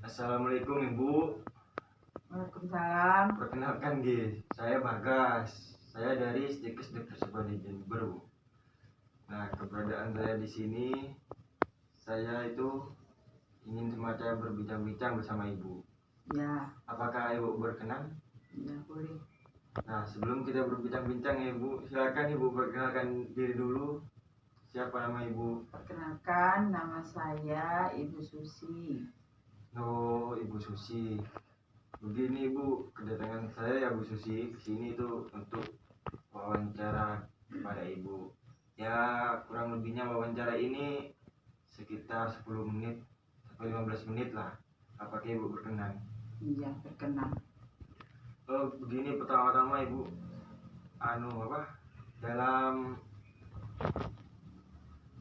Assalamualaikum Ibu. Waalaikumsalam. Perkenalkan saya Bagas. Saya dari Stikes Depok Jember. Nah, keberadaan saya di sini, saya itu ingin semacam berbincang-bincang bersama Ibu. Ya, Apakah Ibu berkenan? ya boleh. Nah, sebelum kita berbincang-bincang Ibu, silakan Ibu perkenalkan diri dulu. Siapa nama Ibu? Perkenalkan, nama saya Ibu Susi. Oh, Ibu Susi. Begini Ibu, kedatangan saya ya Bu Susi ke sini itu untuk wawancara kepada Ibu. Ya, kurang lebihnya wawancara ini sekitar 10 menit sampai 15 menit lah. Apakah Ibu berkenan? Iya, berkenan. Begini pertama-tama Ibu, dalam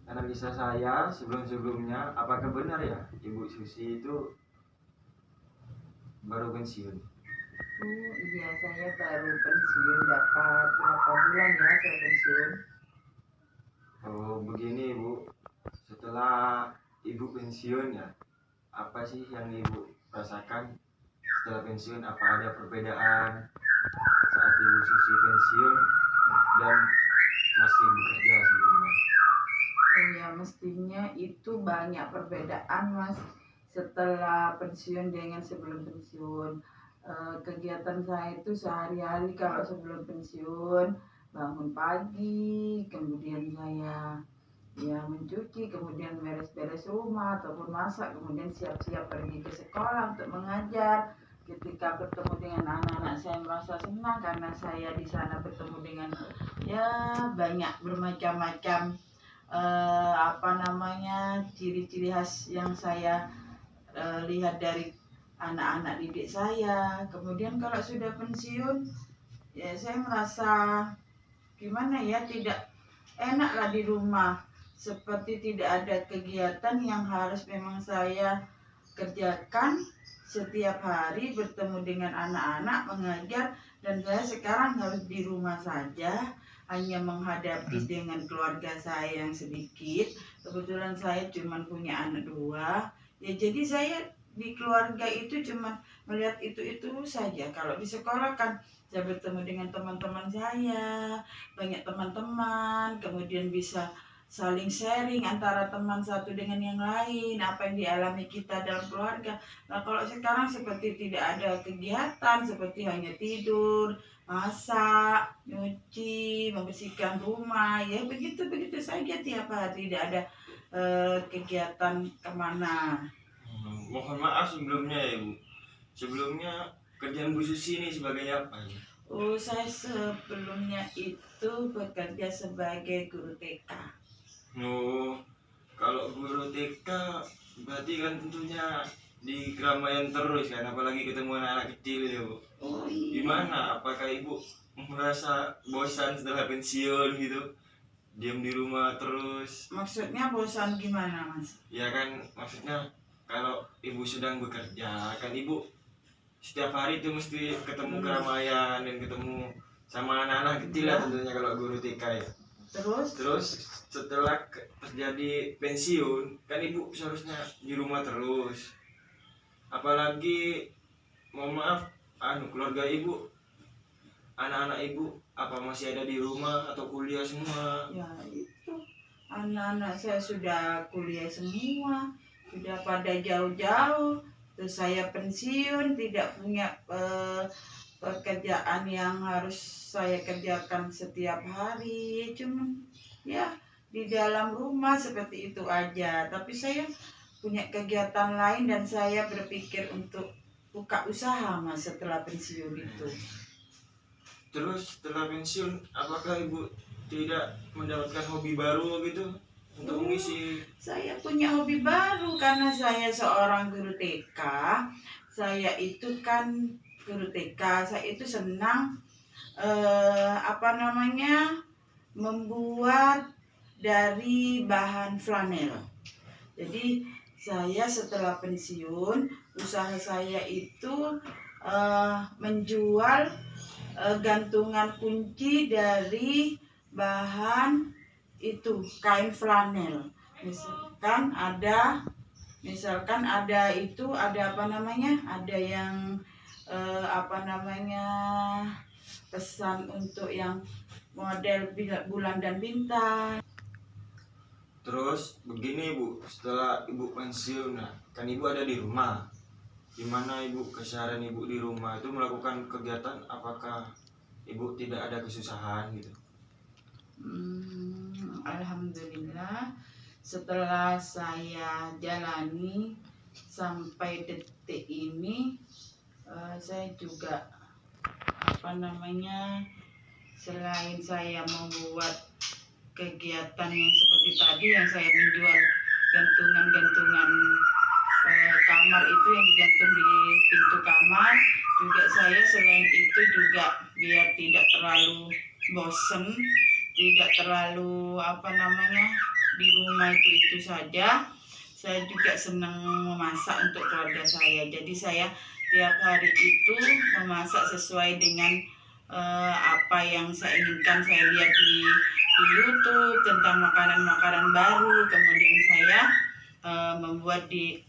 analisa saya sebelum-sebelumnya, apakah benar ya Ibu Susi itu baru pensiun? Oh iya, saya baru pensiun, dapat berapa bulan ya saya pensiun? Oh begini Ibu, setelah Ibu pensiun ya, apa sih yang Ibu rasakan setelah pensiun? Apa ada perbedaan saat Ibu Susi pensiun dan masih bekerja sebelumnya? Oh ya, mestinya itu banyak perbedaan Mas setelah pensiun dengan sebelum pensiun. Kegiatan saya itu sehari-hari kalau sebelum pensiun, bangun pagi, kemudian saya ya mencuci, kemudian beres-beres rumah ataupun masak, kemudian siap-siap pergi ke sekolah untuk mengajar. Ketika bertemu dengan anak-anak, saya merasa senang karena saya di sana bertemu dengan ya banyak bermacam-macam ciri-ciri khas yang saya lihat dari anak-anak didik saya. Kemudian kalau sudah pensiun, ya saya merasa gimana ya, tidak enak lah di rumah, seperti tidak ada kegiatan yang harus memang saya kerjakan setiap hari, bertemu dengan anak-anak, mengajar, dan saya sekarang harus di rumah saja, hanya menghadapi dengan keluarga saya yang sedikit. Kebetulan saya cuma punya anak 2, ya jadi saya di keluarga itu cuma melihat itu saja. Kalau di sekolah kan saya bertemu dengan teman-teman saya, banyak teman-teman, kemudian bisa saling sharing antara teman satu dengan yang lain, apa yang dialami kita dalam keluarga. Nah kalau sekarang seperti tidak ada kegiatan, seperti hanya tidur, masak, nyuci, membersihkan rumah, ya begitu-begitu saja tiap hari, tidak ada kegiatan kemana. Mohon maaf sebelumnya ya Bu. Sebelumnya kerjaan Bu Susi ini sebagai apa ya? Oh, saya sebelumnya itu bekerja sebagai guru TK. Oh, kalau guru TK berarti kan tentunya di keramaian terus kan, apalagi ketemu anak-anak kecil ya Bu. Oh iya. Gimana? Apakah Ibu merasa bosan setelah pensiun gitu? Diam di rumah terus? Maksudnya bosan gimana Mas? Ya kan, maksudnya kalau Ibu sedang bekerja kan Ibu setiap hari itu mesti ketemu keramaian dan ketemu sama anak-anak kecil lah tentunya kalau guru TK ya. Terus setelah terjadi pensiun kan Ibu seharusnya di rumah terus, apalagi mohon maaf keluarga Ibu, anak-anak Ibu apa masih ada di rumah atau kuliah semua? Ya itu, anak-anak saya sudah kuliah semua, sudah pada jauh-jauh. Terus saya pensiun, tidak punya pekerjaan yang harus saya kerjakan setiap hari. Cuman ya di dalam rumah seperti itu aja. Tapi saya punya kegiatan lain dan saya berpikir untuk buka usaha Mas setelah pensiun itu. Terus setelah pensiun apakah Ibu tidak mendapatkan hobi baru gitu untuk mengisi? Saya punya hobi baru karena saya seorang guru TK. Saya itu kan guru TK, saya itu senang membuat dari bahan flanel. Jadi saya setelah pensiun, usaha saya itu menjual gantungan kunci dari bahan itu kain flanel. Misalkan ada misalkan ada ada yang pesan untuk yang model bulan dan bintang. Terus begini Bu, setelah Ibu pensiun, nah, kan Ibu ada di rumah. Gimana Ibu keseharian Ibu di rumah itu melakukan kegiatan? Apakah Ibu tidak ada kesusahan gitu? Alhamdulillah, setelah saya jalani sampai detik ini, saya juga selain saya membuat kegiatan yang seperti tadi yang saya menjual gantungan-gantungan kamar itu yang digantung di pintu kamar, juga saya selain itu juga biar tidak terlalu bosen, tidak terlalu di rumah itu saja, saya juga senang memasak untuk keluarga saya. Jadi saya tiap hari itu memasak sesuai dengan apa yang saya inginkan. Saya lihat di YouTube tentang makanan-makanan baru, kemudian saya membuat di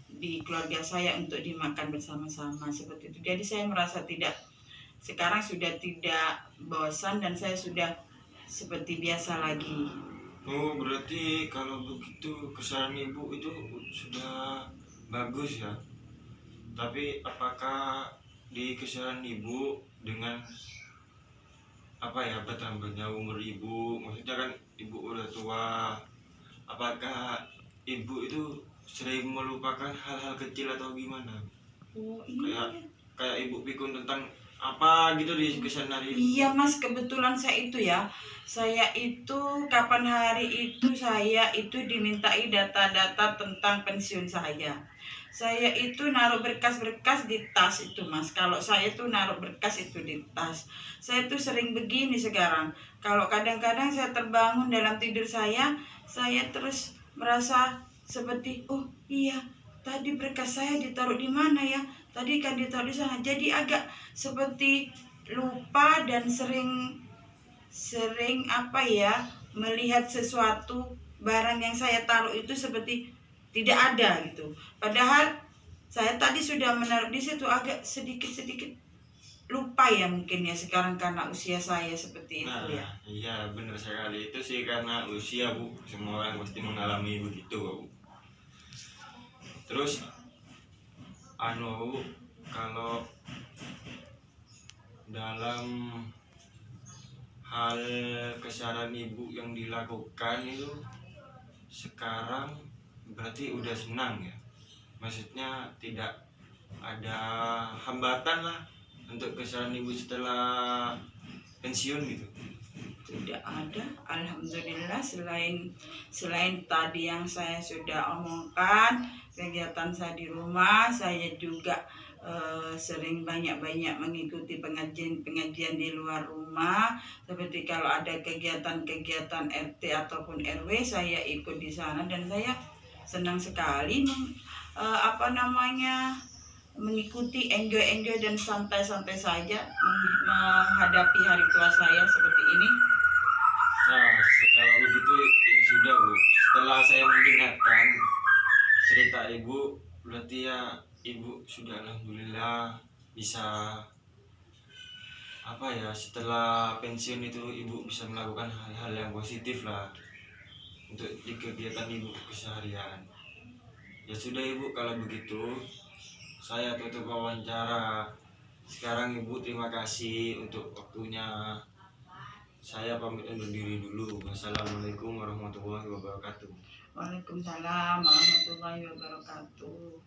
keluarga saya untuk dimakan bersama-sama seperti itu. Jadi saya merasa sekarang sudah tidak bosan dan saya sudah seperti biasa lagi. Oh, berarti kalau begitu keseharian Ibu itu sudah bagus ya. Tapi apakah di keseharian Ibu dengan bertambahnya umur Ibu, maksudnya kan Ibu udah tua, apakah Ibu itu sering melupakan hal-hal kecil atau gimana? Oh iya. Kayak Ibu pikun tentang apa gitu di keseharian Ibu? Iya Mas, kebetulan saya itu kapan hari itu saya itu dimintai data-data tentang pensiun saya. Saya itu naruh berkas-berkas di tas itu Mas. Kalau saya itu naruh berkas itu di tas. Saya tuh sering begini sekarang. Kalau kadang-kadang saya terbangun dalam tidur saya terus merasa seperti, oh iya, tadi berkas saya ditaruh di mana ya? Tadi kan ditaruh di sana. Jadi agak seperti lupa dan sering melihat sesuatu barang yang saya taruh itu seperti tidak ada gitu. Padahal saya tadi sudah menaruh di situ, agak sedikit lupa ya mungkin ya sekarang karena usia saya seperti itu ya. Iya benar sekali, itu sih karena usia Bu, semua orang pasti mengalami begitu Bu. Terus kalau dalam hal keseharian Ibu yang dilakukan itu sekarang berarti udah senang ya, maksudnya tidak ada hambatan lah untuk keseharian Ibu setelah pensiun gitu? Tidak ada, alhamdulillah. Selain tadi yang saya sudah omongkan, kegiatan saya di rumah, saya juga sering banyak-banyak mengikuti pengajian di luar rumah. Seperti kalau ada kegiatan-kegiatan RT ataupun RW, saya ikut di sana dan saya senang sekali mengikuti enjoy dan santai-santai saja menghadapi hari tua saya seperti ini. Nah, kalau begitu ya sudah Bu. Setelah saya mendengarkan cerita Ibu, berarti ya Ibu sudah alhamdulillah bisa setelah pensiun itu Ibu bisa melakukan hal-hal yang positif lah untuk di kegiatan Ibu keseharian. Ya sudah Ibu, kalau begitu saya tutup wawancara. Sekarang Ibu terima kasih untuk waktunya. Saya pamit undur diri dulu. Wassalamualaikum warahmatullahi wabarakatuh. Waalaikumsalam warahmatullahi wabarakatuh.